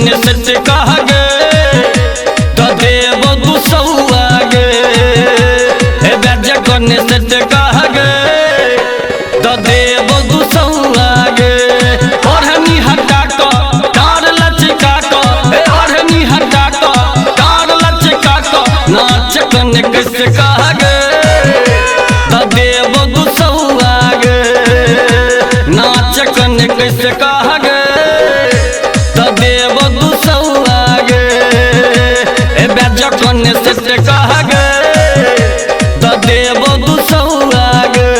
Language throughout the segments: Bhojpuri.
कन्ने सच कह गे तो देव दुसौआ गे हे बेजा कन्ने सच कह गे तो देव दुसौआ गे ओढ़नी हटा को डार लचका को ओढ़नी हटा को डार लचका को नाच कन्ने कैसे कह गे तो देव दुसौआ गे नाच कन्ने कैसे कह गे तो देव दुसौआ गे ए बेजा कन्ने सच कह गे तो देव दुसौआ गे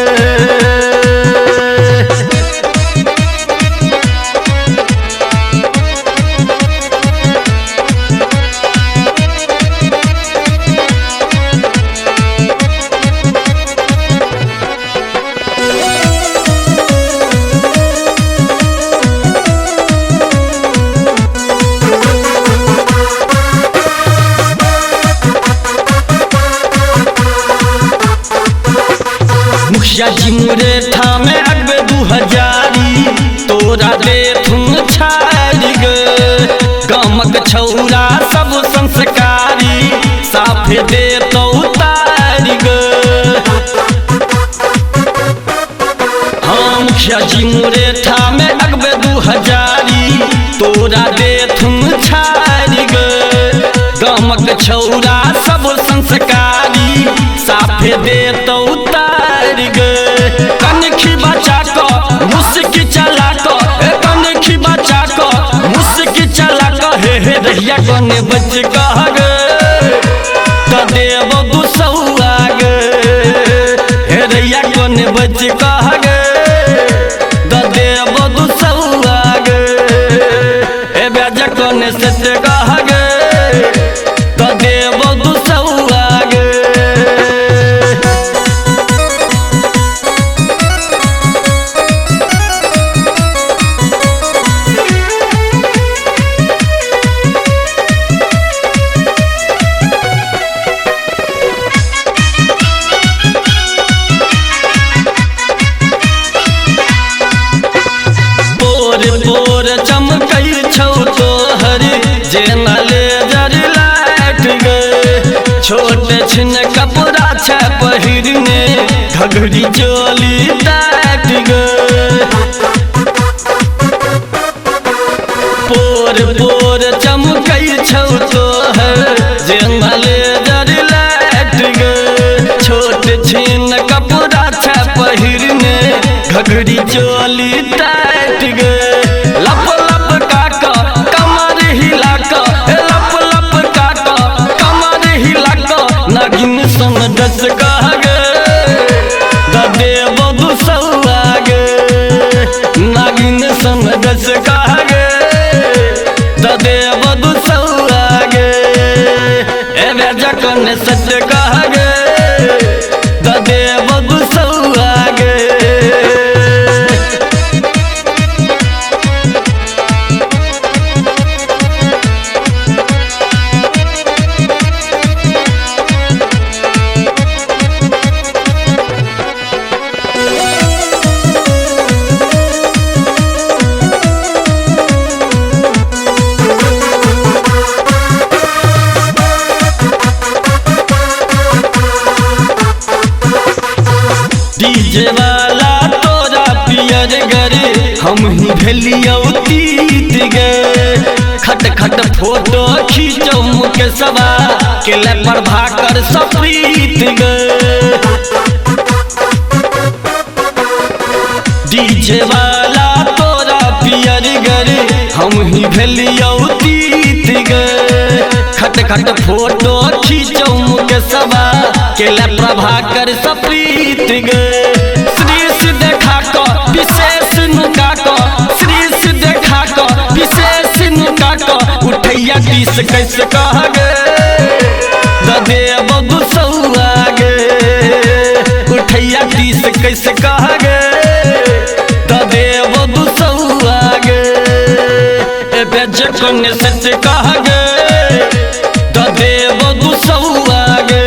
मुखिया जी मुरे ठामे अगबे 2000 तोरा दे थुन छाड़ गे गमक छौरा सब संस्कारी साफे दे तो उतार गे हाँ मुखिया जी मुरे ठामे अगबे 2000 तोरा दे थुन छाड़ गे गमक छौरा सब संस्कारी साफे दे तो उतार गे कनखी बचा को मुस्की चला को कनखी बचा को मुस्की चला को हे रहिया कोने बच कह गे तो देव दुसौआ गे हे रहिया कोने बच कह गे तो देव दुसौआ गे हे बेजा कोने सच कह गे तो देव दुसौआ गे बोर चमकई छौ तोहर जेना लेजर लाइट गे छोटे छिन कपड़ा छ पहिरने घघरी चोली टाइट गे बोर चमकई छौ तोहर जेना लेजर लाइट गे छोटे छिन कपड़ा छ पहिरने घघरी चोली टाइट गे लप लप काका कमर हिला का लप लप काका कमर हिला का नागिन सन दस कह गे तो देव दुसौआ गे नागिन सन दस कह गे तो देव दुसौआ गे ए बेजा कन्ने सच कह गे तो देव दुसौआ गे डीजे वाला तोरा पियर गरे हम ही भेलियो तीत गे खट खट फोटो खींचो मुके सवा के ले पर भाकर सप्रीत गे डीजे वाला तोरा पियर गरे हम ही भेलियो तीत गे खट खट फोटो खींचो मुके सवा के ले प्रभाकर सप्रीत गे श्रीश देखा को विशेष नुका को श्रीश देखा को विशेष नुका को उठैया तीस कैसे कह गे तो देव दुसौआ गे उठैया तीस कैसे कह गे तो देव दुसौआ गे ए बेजा कन्ने सच कह गे तो देव दुसौआ गे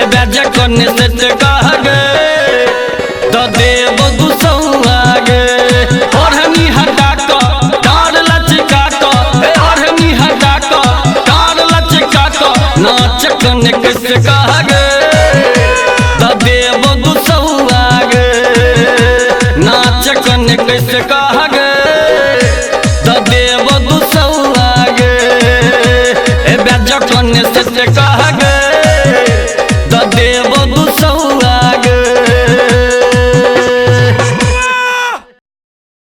ए बेजा कन्ने सच कह गे तो देव दुसौआ गे ओढ़नी हटा को डार लचका को कने कैसे कह गे देव गुसौआ गे नाच कने कैसे कह गे देव गुसौआ गे ए बेज कने से कह गे